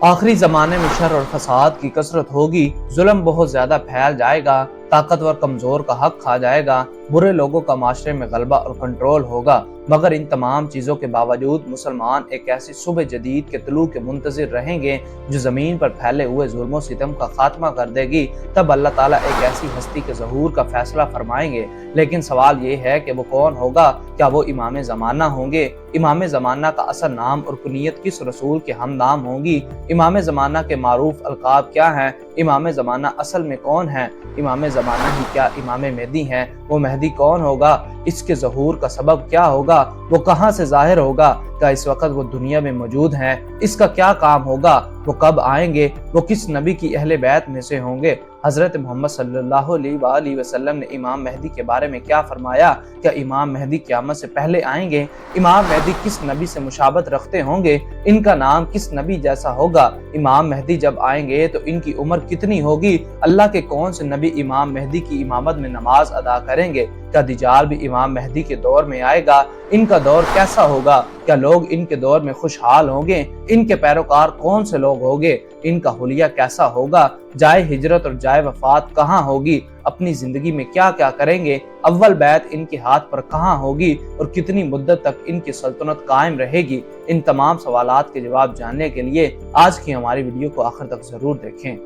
आखिरी जमाने में शर और फसाद की कसरत होगी, जुल्म बहुत ज्यादा फैल जाएगा, ताकतवर कमजोर का हक खा जाएगा, बुरे लोगों का माशरे में गलबा और कंट्रोल होगा। मगर इन तमाम चीज़ों के बावजूद मुसलमान एक ऐसी सुबह जदीद के तुलू के मुंतज़िर रहेंगे जो ज़मीन पर फैले हुए जुल्म सितम का खात्मा कर देगी। तब अल्लाह ताला एक ऐसी हस्ती के ज़हूर का फैसला फरमाएंगे। लेकिन सवाल ये है कि वो कौन होगा? क्या वो इमाम ज़माना होंगे? इमाम ज़माना का असल नाम और कुनियत किस रसूल के हम नाम होंगी? इमाम ज़माना के मारूफ अलकाब क्या हैं? इमाम ज़माना असल में कौन है? इमाम ज़माना ही क्या इमाम मेहदी हैं? वो मेहदी कौन होगा? इसके ज़हूर का सबब क्या होगा? वो कहाँ से ज़ाहिर होगा? क्या इस वक्त वो दुनिया में मौजूद हैं? इसका क्या काम होगा? वो कब आएंगे? वो किस नबी की अहले बैत में से होंगे? हज़रत मोहम्मद सल्लल्लाहु अलैहि वसल्लम ने इमाम मेहदी के बारे में क्या फरमाया? क्या इमाम मेहदी क़यामत से पहले आएंगे? इमाम मेहदी किस नबी से मुशाबत रखते होंगे? इनका नाम किस नबी जैसा होगा? इमाम मेहदी जब आएंगे तो इनकी उम्र कितनी होगी? अल्लाह के कौन से नबी इमाम मेहदी की इमामत में नमाज अदा करेंगे? क्या दज्जाल भी इमाम मेहदी के दौर में आएगा? इनका दौर कैसा होगा? क्या लोग इनके दौर में खुशहाल होंगे? इनके पैरोकार कौन से लोग होंगे? इनका हुलिया कैसा होगा? जाए हिजरत और जाए वफात कहाँ होगी? अपनी जिंदगी में क्या क्या करेंगे? अव्वल बैत इनके हाथ पर कहाँ होगी और कितनी मुद्दत तक इनकी सल्तनत कायम रहेगी? इन तमाम सवालात के जवाब जानने के लिए आज की हमारी वीडियो को आखिर तक जरूर देखें।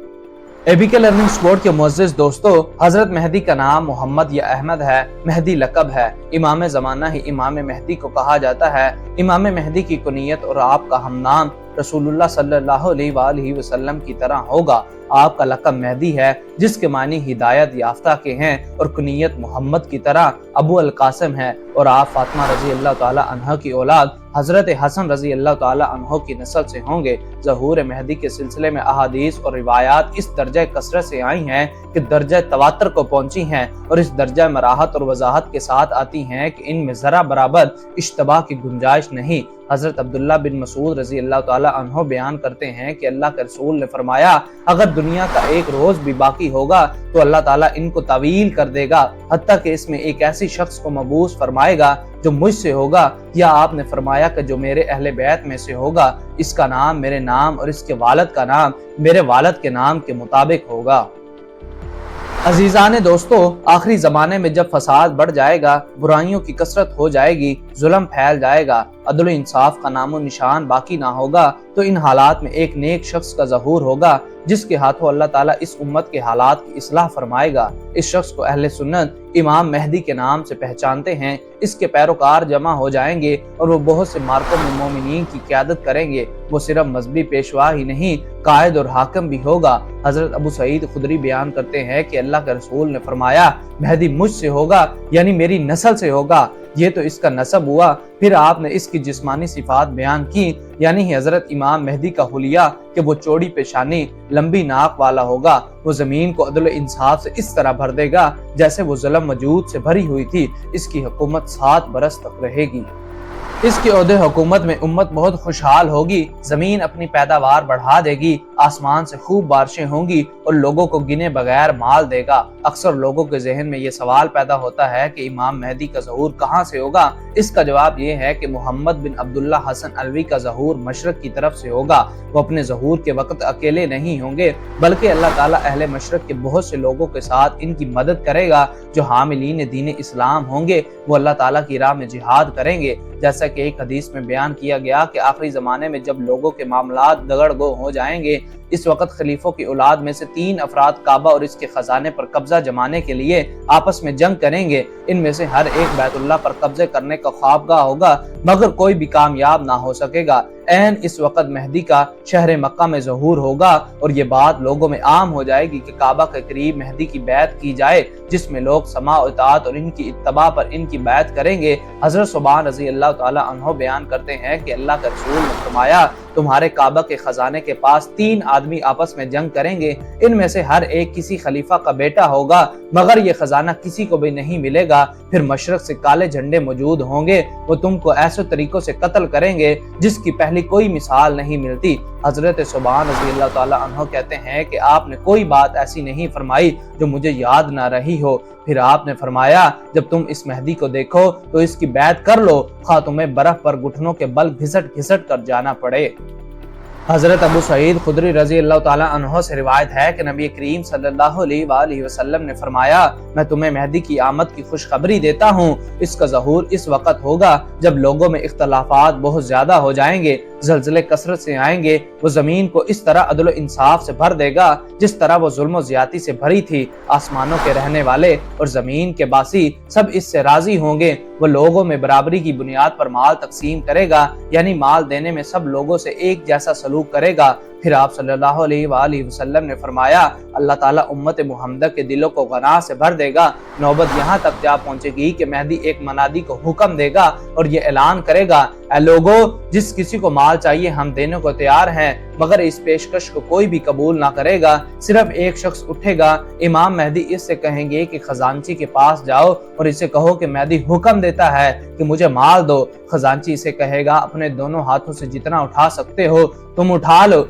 एबीके लर्निंग स्पोर्ट के मुअज़्ज़िज़ दोस्तों, हजरत मेहदी का नाम मोहम्मद या अहमद है। मेहदी लक़ब है। इमाम ज़माना ही इमाम मेहदी को कहा जाता है। इमाम मेहदी की कुनियत और आपका हम नाम रसूलुल्लाह सल्लल्लाहु अलैहि वसल्लम की तरह होगा। आपका लक़ब मेहदी है, जिसके मानी हिदायत याफ्ता के हैं, और कुनियत मोहम्मद की तरह अबू अल कासिम है। और आप फातिमा रज़ी अल्लाह ताला अन्हा की औलाद हजरत हसन रज़ी अल्लाह ताला अन्हो की नस्ल से होंगे। ज़हूर मेहदी के सिलसिले में अहादीस और रिवायात इस दर्जा कसरत से आई हैं कि दर्जा तवातर को पहुंची हैं, और इस दर्जा मराहत और वजाहत के साथ आती हैं कि इनमें जरा बराबर इश्तबाह की गुंजाइश नहीं। हजरत अब्दुल्ला बिन मसूद रज़ी अल्लाह ताला अन्हो बयान करते हैं कि अल्लाह के रसूल ने फरमाया, अगर दुनिया का एक रोज भी बाकी होगा तो अल्लाह ताला इनको तवील कर देगा, हत्ता कि इसमें एक ऐसी शख्स को मबूस फरमाएगा जो मुझसे होगा, या आपने फरमाया कि जो मेरे अहले बैत में से होगा, इसका नाम मेरे नाम और इसके वालिद का नाम मेरे वालिद के नाम के मुताबिक होगा। अजीजाने दोस्तों, आखिरी जमाने में जब फसाद बढ़ जाएगा, बुराइयों की कसरत हो जाएगी, जुल्म फैल जाएगा, अदल इंसाफ का नामो निशान बाकी ना होगा, तो इन हालात में एक नेक शख्स का ज़हूर होगा जिसके हाथों अल्लाह ताला इस उम्मत के हालात की इस्लाह फरमाएगा। इस शख्स को अहले सुन्नत इमाम मेहदी के नाम से पहचानते हैं। इसके पैरोकार जमा हो जाएंगे और वो बहुत से मार्कों में मोमिनीन की क़यादत करेंगे। वो सिर्फ मजहबी पेशवा ही नहीं, कायद और हाकिम भी होगा। हजरत अबू सईद खुदरी बयान करते हैं कि अल्लाह के रसूल ने फरमाया, मेहदी मुझसे होगा, यानी मेरी नस्ल से होगा। ये तो इसका नसब हुआ। फिर आपने इसकी जिस्मानी सिफात बयान की, यानी हजरत इमाम मेहदी का हुलिया कि वो चौड़ी पेशानी लंबी नाक वाला होगा। वो जमीन को अदल इंसाफ से इस तरह भर देगा जैसे वो ज़ुल्म मजूद से भरी हुई थी। इसकी हुकूमत 7 बरस तक रहेगी। इसके ओहदे हुकूमत में उम्मत बहुत खुशहाल होगी, जमीन अपनी पैदावार बढ़ा देगी, आसमान से खूब बारिशें होंगी और लोगों को गिने बगैर माल देगा। अक्सर लोगों के जहन में ये सवाल पैदा होता है कि इमाम मेहदी का ज़हूर कहाँ से होगा। इसका जवाब ये है कि मोहम्मद बिन अब्दुल्ला हसन अलवी का ज़हूर मशरक की तरफ से होगा। वो अपने ज़हूर के वक्त अकेले नहीं होंगे, बल्कि अल्लाह ताला अहले मशरक के बहुत से लोगों के साथ इनकी मदद करेगा जो हामिलीन दीन इस्लाम होंगे। वो अल्लाह ताला की राह में जिहाद करेंगे। जैसा कि एक हदीस में बयान किया गया कि आखिरी ज़माने में जब लोगों के मामलात दगड़गो हो जाएंगे, इस वक्त खलीफों की औलाद में से 3 अफराद काबा और इसके खजाने पर कब्जा जमाने के लिए आपस में जंग करेंगे। इनमें से हर एक बैतुल्लाह पर कब्जे करने का ख्वाबगा होगा, मगर कोई भी कामयाब ना हो सकेगा। ऐन इस वक्त मेहदी का शहर मक्का में ज़हूर होगा और ये बात लोगों में आम हो जाएगी कि काबा के करीब मेहदी की बैत की जाए, जिसमें लोग समा और इताअत और इनकी इत्तबा पर इनकी बैत करेंगे। हजरत सुबहान रज़ी अल्लाह ताला अन्हो बयान करते हैं कि अल्लाह के रसूल ने फरमाया, तुम्हारे काबा के खजाने के पास 3 आदमी आपस में जंग करेंगे। इनमें से हर एक किसी खलीफा का बेटा होगा, मगर ये खजाना किसी को भी नहीं मिलेगा। फिर मशरक से काले झंडे मौजूद होंगे, वो तुमको ऐसे तरीकों से कत्ल करेंगे जिसकी पहली कोई मिसाल नहीं मिलती। हजरत सुबहान रज़ी अल्लाह ताला अन्हो कहते हैं कि आपने कोई बात ऐसी नहीं फरमाई जो मुझे याद ना रही हो। फिर आपने फरमाया, जब तुम इस मेहदी को देखो तो इसकी बैत कर लो, खा तुम्हें बर्फ पर घुटनों के बल घिसट घिसट कर जाना पड़े। हजरत अबू सईद खुदरी रजी अल्लाह ताला अन्हो से रिवायत है कि नबी करीम सल्लल्लाहु अलैहि वसल्लम ने फरमाया, मैं तुम्हें मेहदी की आमद की खुशखबरी देता हूँ। इसका ज़हूर इस वक्त होगा जब लोगों में इख्तलाफात बहुत ज्यादा हो जाएंगे, ज़लज़ले कसरत से आएंगे। वो जमीन को इस तरह अदल इंसाफ से भर देगा जिस तरह वो जुल्म ज़्यादती से भरी थी। आसमानों के रहने वाले और जमीन के बासी सब इससे राजी होंगे। वो लोगों में बराबरी की बुनियाद पर माल तकसीम करेगा, यानी माल देने में सब लोगों से एक जैसा सलूक करेगा। फिर आप सल्लल्लाहु अलैहि वसल्लम ने फरमाया, अल्लाह ताला उम्मत मुहम्मद के दिलों को गनाह से भर देगा। नौबत यहाँ तक जा पहुंचेगी कि मेहदी एक मनादी को हुक्म देगा और ये ऐलान करेगा, ऐ लोगो, जिस किसी को माल चाहिए हम देने को तैयार हैं, मगर इस पेशकश को कोई भी कबूल ना करेगा। सिर्फ एक शख्स उठेगा। इमाम मेहदी इससे कहेंगे कि खजांची के पास जाओ और इसे कहो कि मेहदी हुक्म देता है कि मुझे माल दो। खजांची इसे कहेगा, अपने दोनों हाथों से जितना उठा सकते हो तुम उठा लो।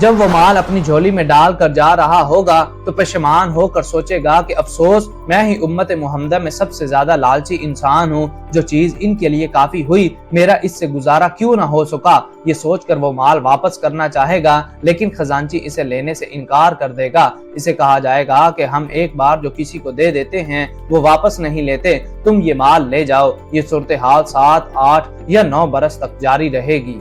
जब वो माल अपनी झोली में डाल कर जा रहा होगा तो पशेमान होकर सोचेगा कि अफसोस, मैं ही उम्मत मुहम्मद में सबसे ज्यादा लालची इंसान हूँ। जो चीज इनके लिए काफी हुई, मेरा इससे गुजारा क्यों ना हो सका। ये सोचकर वो माल वापस करना चाहेगा, लेकिन खजांची इसे लेने से इनकार कर देगा। इसे कहा जाएगा कि हम एक बार जो किसी को दे देते हैं वो वापस नहीं लेते, तुम ये माल ले जाओ। ये सूरत हाल 7, 8 या 9 बरस तक जारी रहेगी।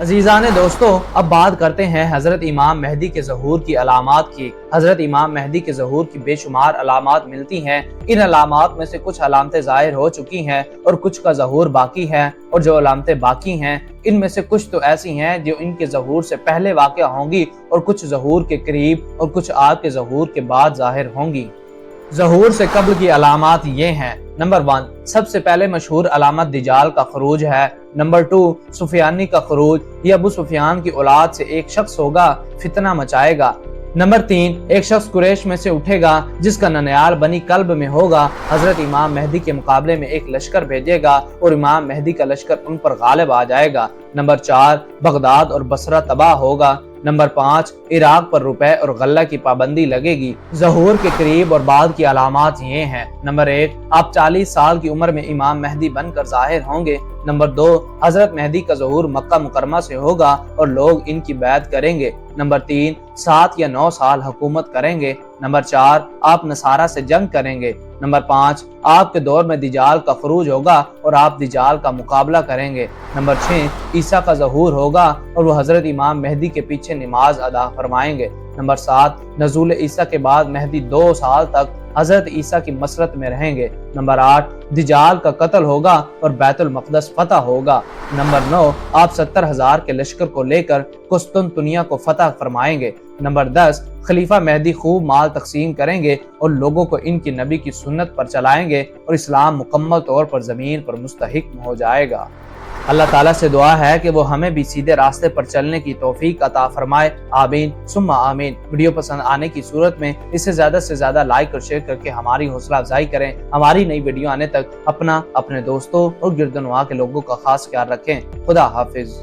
अजीजाने दोस्तों, अब बात करते हैं हजरत इमाम मेहदी के ज़हूर की अलामात की। हजरत इमाम मेहदी के ज़हूर की बेशुमार अलामात मिलती हैं। इन अलामात में से कुछ अलामतें ज़ाहिर हो चुकी हैं और कुछ का ज़हूर बाकी है। और जो अलामतें बाकी हैं इनमें से कुछ तो ऐसी हैं जो इनके ज़हूर से पहले वाक़या होंगी और कुछ ज़हूर के करीब और कुछ आपके ज़हूर के बाद ज़ाहिर होंगी। ज़हूर से कब्ल की अलामात ये हैं। नंबर 1, सबसे पहले मशहूर अलामत दिजाल का खरूज है। नंबर 2, सुफियानी का खरूज। ये अबू सुफियान की औलाद से एक शख्स होगा, फितना मचाएगा। नंबर 3, एक शख्स कुरैश में से उठेगा जिसका ननियाल बनी कल्ब में होगा। हजरत इमाम मेहदी के मुकाबले में एक लश्कर भेजेगा और इमाम मेहदी का लश्कर उन पर गालिब आ जाएगा। नंबर 4, बगदाद और बसरा तबाह होगा। नंबर 5, इराक पर रुपए और गल्ला की पाबंदी लगेगी। ज़हूर के करीब और बाद की अलामात ये हैं। नंबर 1, आप 40 साल की उम्र में इमाम मेहदी बनकर ज़ाहिर होंगे। नंबर 2, हजरत मेहदी का ज़हूर मक्का मुकरमा से होगा और लोग इनकी बैत करेंगे। नंबर 3, 7 या 9 साल हुकूमत करेंगे। नंबर 4, आप नसारा से जंग करेंगे। नंबर 5, आपके दौर में दिजाल का खरूज होगा और आप दिजाल का मुकाबला करेंगे। नंबर 6, ईसा का ज़हूर होगा और वो हजरत इमाम मेहदी के पीछे नमाज अदा फरमाएंगे। नंबर 7, नज़ूल ईसा के बाद मेहदी 2 साल तक हजरत ईसा की मसरत में रहेंगे। नंबर 8, दिजाल का कत्ल होगा और बैतुल मक़दस फतह होगा। नंबर 9, आप 70,000 के लश्कर को लेकर कुस्तुनतुनिया को फतह फरमाएंगे। नंबर 10, खलीफा मेहदी खूब माल तकसीम करेंगे और लोगों को इनकी नबी की सुन्नत पर चलाएंगे और इस्लाम मुकम्मल तौर पर जमीन पर मुस्तहिक्म हो जाएगा। अल्लाह ताला से दुआ है कि वो हमें भी सीधे रास्ते पर चलने की तौफीक अता फरमाए। आमीन सुम्मा आमीन। वीडियो पसंद आने की सूरत में इसे ज्यादा से ज्यादा लाइक और शेयर करके हमारी हौसला अफजाई करें। हमारी नई वीडियो आने तक अपना, अपने दोस्तों और गिरदनवा के लोगों का खास ख्याल रखें। खुदा हाफिज।